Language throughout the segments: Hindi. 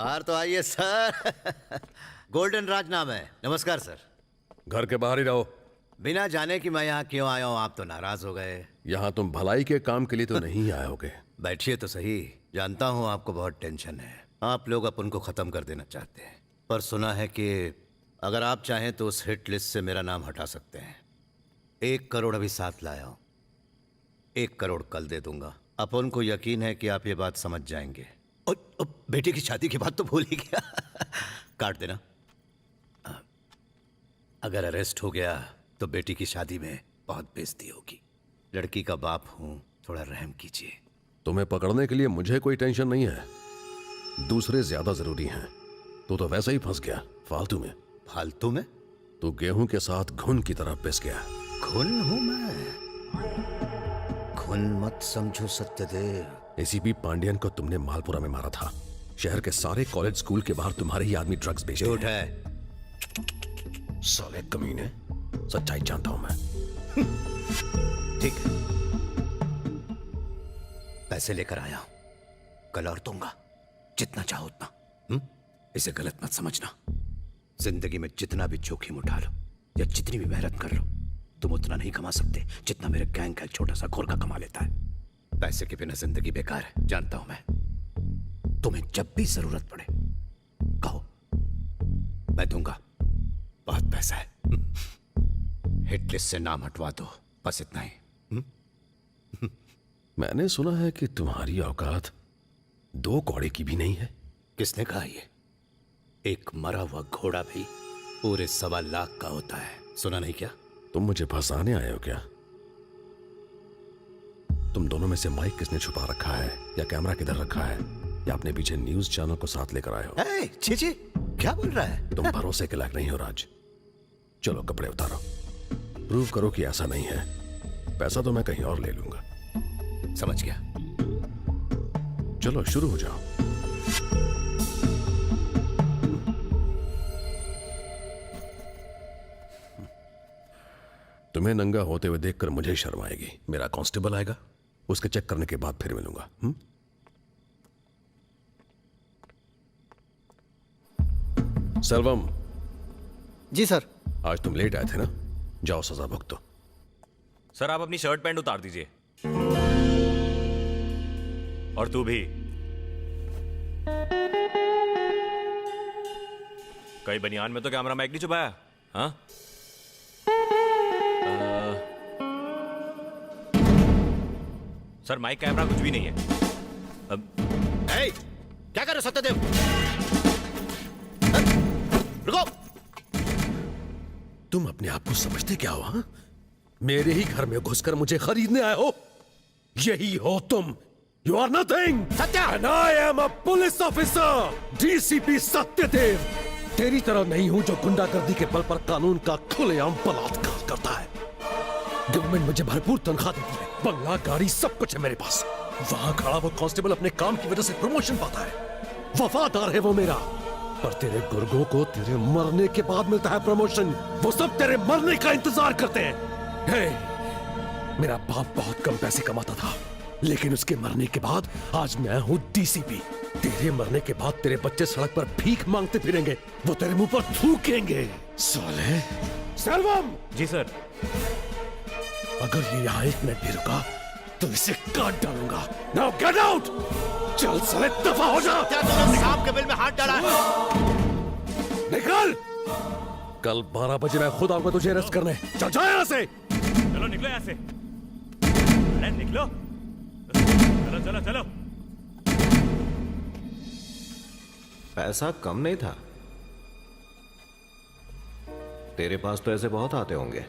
बाहर तो आइए सर। गोल्डन राज नाम है। नमस्कार सर। घर के बाहर ही रहो। बिना जाने कि मैं यहाँ क्यों आया हूँ आप तो नाराज हो गए। यहाँ तुम भलाई के काम के लिए तो नहीं आए होगे। बैठिए तो सही। जानता हूँ आपको बहुत टेंशन है, आप लोग अपन को खत्म कर देना चाहते हैं, पर सुना है कि अगर आप चाहें तो उस हिट लिस्ट से मेरा नाम हटा सकते हैं। 1 करोड़ अभी साथ लाया हूँ, 1 करोड़ कल दे दूंगा। अपन को यकीन है कि आप ये बात समझ जाएंगे। और बेटे की शादी की बात तो भूल ही गया। काट देना। अगर अरेस्ट हो गया तो बेटी की शादी में बहुत बेइज्जती होगी। लड़की का बाप हूं, थोड़ा रहम कीजिए। तुम्हें पकड़ने के लिए मुझे कोई टेंशन नहीं है, दूसरे ज्यादा जरूरी हैं। तू तो वैसे ही फंस गया फालतू में। फालतू में? तू गेहूं के साथ घुन की तरह पिस गया। घुन हूं मैं? घुन मत समझो सत्यदेव। एसीपी पांडियन को तुमने मालपुरा में मारा था। शहर के सारे कॉलेज स्कूल के बाहर तुम्हारे ही आदमी ड्रग्स बेचते हैं। झूठ है। साले कमीने, सच्चाई जानता हूं मैं। ठीक है, पैसे लेकर आया हूं, कल और दूंगा, जितना चाहो उतना। इसे गलत मत समझना। जिंदगी में जितना भी जोखिम उठा लो या जितनी भी मेहनत कर लो, तुम उतना नहीं कमा सकते जितना मेरे गैंग का एक छोटा सा गोरखा कमा लेता है। पैसे के बिना जिंदगी बेकार है, जानता हूं मैं। तुम्हें जब भी जरूरत पड़े कहो, मैं दूंगा। बहुत पैसा है। हिट लिस्ट से नाम हटवा दो, बस इतना ही। मैंने सुना है कि तुम्हारी औकात 2 कौड़े की भी नहीं है। किसने कहा ये? एक मरा हुआ घोड़ा भी पूरे 1.25 लाख का होता है, सुना नहीं क्या? तुम मुझे फंसाने आए हो क्या? तुम दोनों में से माइक किसने छुपा रखा है, या कैमरा किधर रखा है, या अपने पीछे न्यूज चैनल को साथ लेकर आए हो? छी, क्या बोल रहा है? तुम भरोसे के लायक नहीं हो राज। चलो कपड़े उतारो, प्रूव करो कि ऐसा नहीं है। पैसा तो मैं कहीं और ले लूंगा। समझ गया। चलो शुरू हो जाओ। तुम्हें नंगा होते हुए देखकर मुझे शर्म आएगी। मेरा कांस्टेबल आएगा, उसके चेक करने के बाद फिर मिलूंगा। सेल्वम। जी सर। आज तुम लेट आए थे ना, जाओ सजा भुगतो। सर आप अपनी शर्ट पैंट उतार दीजिए, और तू भी। कई बनियान में तो कैमरा माइक नहीं छुपाया? हाँ, सर माइक कैमरा कुछ भी नहीं है। अब क्या कर रहे हो सत्यदेव? रुको। तुम अपने आप को समझते क्या हो? हाँ? मेरे ही घर में घुसकर मुझे खरीदने आए हो? यही हो तुम। You are nothing. Satya! And I am a police officer, DCP Satyadev. तेरी तरह नहीं हूं जो गुंडागर्दी के बल पर कानून का खुलेआम बलात्कार करता है। गवर्नमेंट मुझे भरपूर तनख्वाह देती है, बंगला, गाड़ी, सब कुछ है मेरे पास। वहां खड़ा वो कांस्टेबल अपने काम की वजह से प्रमोशन पाता है। वफादार है वो मेरा। पर तेरे गुर्गों को तेरे मरने के बाद मिलता है प्रमोशन। वो सब तेरे मरने का इंतजार करते हैं। मेरा बाप बहुत कम पैसे कमाता था, लेकिन उसके मरने के बाद आज मैं हूं डीसीपी। तेरे मरने के बाद तेरे बच्चे सड़क पर भीख मांगते फिरेंगे, वो तेरे मुंह पर थूकेंगे। साले। सेल्वम! जी सर। अगर ये यहाँ 1 मिनट भी रुका तो इसे काट डालूंगा। Now get out! चल साले, दफा हो जा। क्या तुमने सांप के बिल में हाथ डाला है? निकल! कल 12 बजे मैं खुद आऊंगा तुझे अरेस्ट करने। चल जा यहाँ से। चलो निकलो यहाँ से। अरे निकलो, चलो चलो चलो। पैसा कम नहीं था। तेरे पास तो ऐसे बहुत आते होंगे।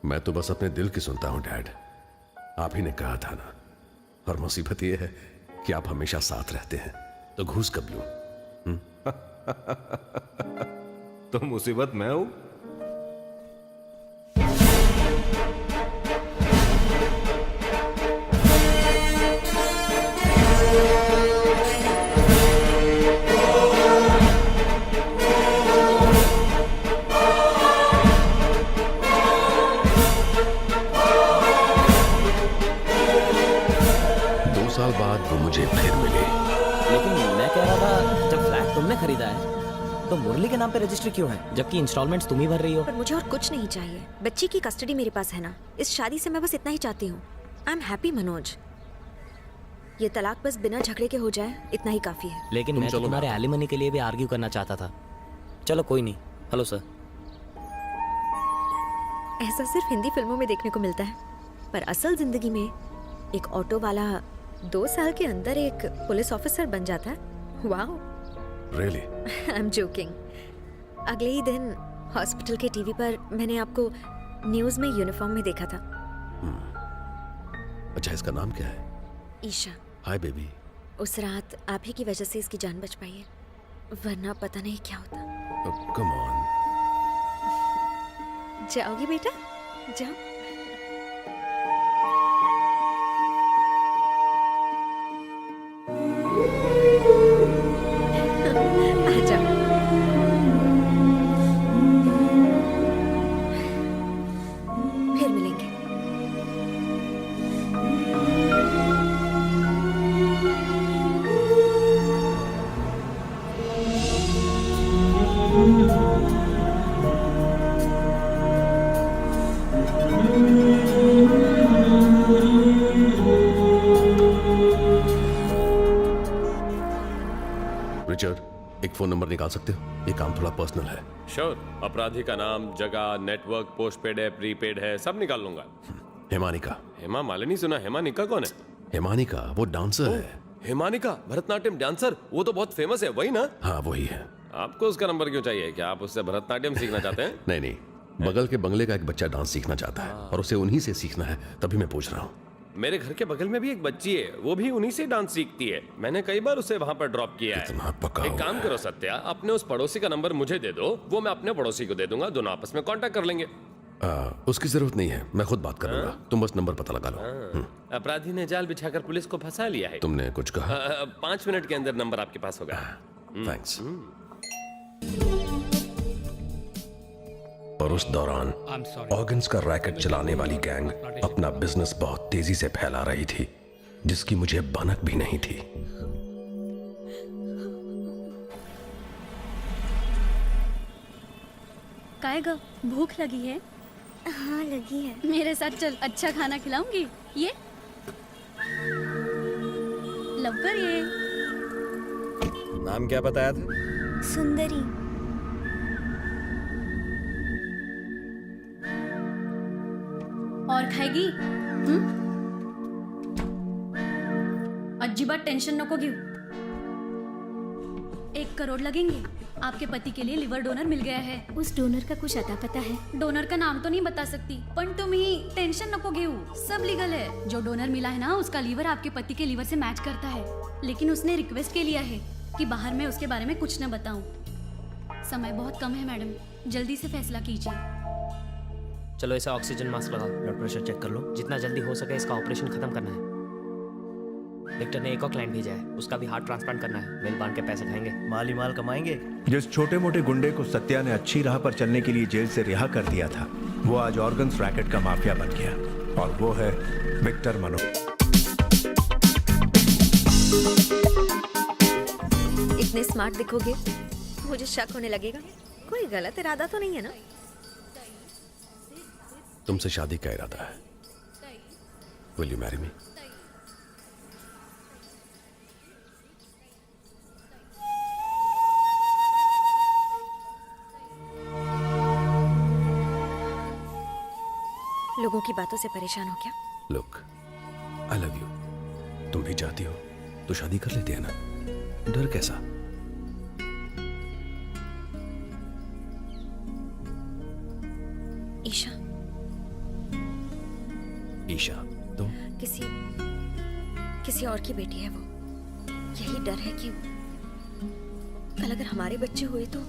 मैं तो बस अपने दिल की सुनता हूं डैड। आप ही ने कहा था ना। और मुसीबत यह है कि आप हमेशा साथ रहते हैं, तो घूस कब लूं? तो मुसीबत मैं हूं? साल बाद वो मुझे फिर मिले। लेकिन मैं कह रहा था, जब तुमने खरीदा है तो मुरली के नाम पे रजिस्ट्री क्यों है, जबकि इंस्टॉलमेंट्स तुम ही भर रही हो? पर मुझे और कुछ नहीं चाहिए। बच्ची की कस्टडी मेरे पास है ना, इस शादी से मैं बस इतना ही चाहती हूँ। I am happy Manoj. ये तलाक बस बिना झगड़े के हो जाए, इतना ही काफी है। लेकिन मैं तो तुम्हारे एलिमनी के लिए भी आर्ग्यू करना चाहता था। चलो कोई नहीं। Hello sir. ऐसा सिर्फ हिंदी फिल्मों में देखने को मिलता है, पर असल जिंदगी में एक ऑटो वाला 2 साल के अंदर एक पुलिस ऑफिसर बन जाता है। Wow. Really? I am joking. अगले ही दिन हॉस्पिटल के टीवी पर मैंने आपको न्यूज में यूनिफॉर्म में देखा था। अच्छा, इसका नाम क्या है? ईशा। Hi baby. उस रात आप ही की वजह से इसकी जान बच पाई है, वरना पता नहीं क्या होता। Come on. जाओगी बेटा, जाओ। आ जाओ। फिर मिलेंगे। रिचर्ड, एक फोन नंबर निकाल सकते हो? ये काम थोड़ा पर्सनल है। श्योर। अपराधी का नाम, जगह, नेटवर्क, पोस्टपेड है, प्रीपेड है, सब निकाल लूंगा। हेमानिका। हेमा मालिनी सुना? हेमानिका कौन है? हेमानिका वो डांसर है। हेमानिका भरतनाट्यम डांसर, वो तो बहुत फेमस है, वही ना? हाँ वही है। आपको उसका नंबर क्यों चाहिए? क्या आप उससे भरतनाट्यम सीखना चाहते हैं? नहीं नहीं, बगल के बंगले का एक बच्चा डांस सीखना चाहता है और उसे उन्हीं से सीखना है, तभी मैं पूछ रहा हूँ। मेरे घर के बगल में भी एक बच्ची है, वो भी उन्हीं से डांस सीखती है। मैंने कई बार उसे वहां पर ड्रॉप किया है। इतना पका एक हुआ काम है। करो सत्या, अपने उस पड़ोसी का नंबर मुझे दे दो, वो मैं अपने पड़ोसी को दे दूंगा, दोनों आपस में कांटेक्ट कर लेंगे। उसकी जरूरत नहीं है, मैं खुद बात कर लूंगा। तुम बस नंबर पता लगा लो। अपराधी ने जाल बिछाकर पुलिस को फंसा लिया है। तुमने कुछ कहा? 5 मिनट के अंदर नंबर आपके पास होगा। थैंक्स। पर उस दौरान ऑर्गन्स का रैकेट चलाने वाली गैंग अपना बिजनेस बहुत तेजी से फैला रही थी, जिसकी मुझे भनक भी नहीं थी। काय ग, भूख लगी है? हाँ लगी है। मेरे साथ चल, अच्छा खाना खिलाऊंगी। ये लवकर ये। नाम क्या बताया था? सुंदरी। और खाएगी? अजिबात टेंशन नको घेऊ। 1 करोड़ लगेंगे। आपके पति के लिए लिवर डोनर मिल गया है। उस डोनर का कुछ अता पता है? डोनर का नाम तो नहीं बता सकती, पर तुम्ही टेंशन नको घेऊ, सब लीगल है। जो डोनर मिला है ना, उसका लीवर आपके पति के लीवर से मैच करता है, लेकिन उसने रिक्वेस्ट के लिया है कि बाहर में उसके बारे में कुछ न बताऊं। समय बहुत कम है मैडम, जल्दी से फैसला कीजिए। चलो इसे ऑक्सीजन मास्क लगाओ, ब्लड प्रेशर चेक कर लो। जितना जल्दी हो सके इसका ऑपरेशन खत्म करना है। विक्टर ने एक और क्लाइंट भेजा है, उसका भी हार्ट ट्रांसप्लांट करना है। मिल बांध के पैसे खाएंगे, माल ही माल कमाएंगे। जिस छोटे मोटे गुंडे को सत्या ने अच्छी राह पर चलने के लिए जेल से रिहा कर दिया था, वो आज ऑर्गन्स रैकेट का माफिया बन गया, और वो है विक्टर मनोज। इतने स्मार्ट दिखोगे, मुझे शक होने लगेगा। कोई गलत इरादा तो नहीं है ना? तुमसे शादी का इरादा है। Will you marry me? लोगों की बातों से परेशान हो क्या? Look, I love you. तुम भी चाहती हो तो शादी कर लेते हैं ना, डर कैसा? ईशा। ईशा तुम? किसी और की बेटी है वो। यही डर है कि कल अगर हमारे बच्चे हुए तो।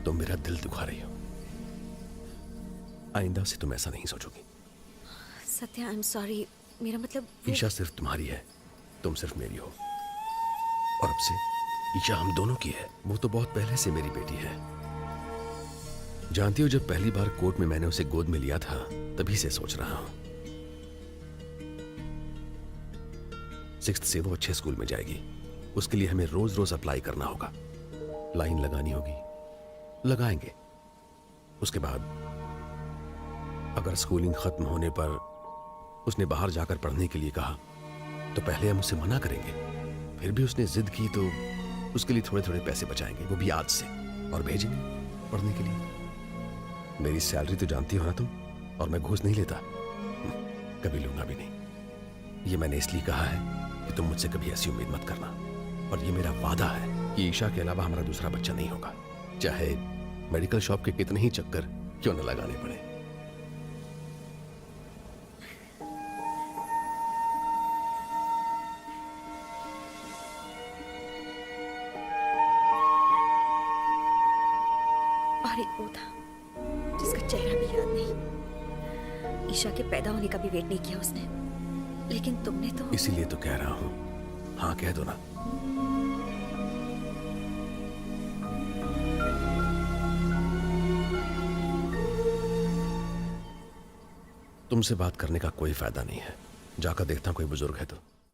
तुम मेरा दिल दुखा रही हो। आइंदा से तुम ऐसा नहीं सोचोगी। Satya, I am sorry. मेरा मतलब ईशा सिर्फ तुम्हारी है, तुम सिर्फ मेरी हो। और अब से ईशा हम दोनों की है। वो तो बहुत पहले से मेरी बेटी है। जानती हो, जब पहली बार कोर्ट में मैंने उसे गोद में लिया था, तभी से सोच रहा हूं। 6th से वो अच्छे स्कूल में जाएगी। उसके लिए हमें रोज रोज अप्लाई करना होगा। लाइन लगानी होगी, लगाएंगे। उसके बाद अगर स्कूलिंग खत्म होने पर उसने बाहर जाकर पढ़ने के लिए कहा तो पहले हम उसे मना करेंगे, फिर भी उसने जिद की तो उसके लिए थोड़े थोड़े पैसे बचाएंगे, वो भी आज से, और भेजेंगे पढ़ने के लिए। मेरी सैलरी तो जानती हो ना तुम, और मैं घूस नहीं लेता, कभी लूंगा भी नहीं। ये मैंने इसलिए कहा है कि तुम मुझसे कभी ऐसी उम्मीद मत करना, और ये मेरा वादा है कि ईशा के अलावा हमारा दूसरा बच्चा नहीं होगा, चाहे मेडिकल शॉप के कितने ही चक्कर क्यों न लगाने पड़े। और एक वो था जिसका चेहरा भी याद नहीं। ईशा के पैदा होने का भी वेट नहीं किया उसने, लेकिन तुमने तो। इसीलिए तो कह रहा हूं, हाँ कह दो ना। तुमसे बात करने का कोई फायदा नहीं है, जाकर देखता हूं कोई बुजुर्ग है तो।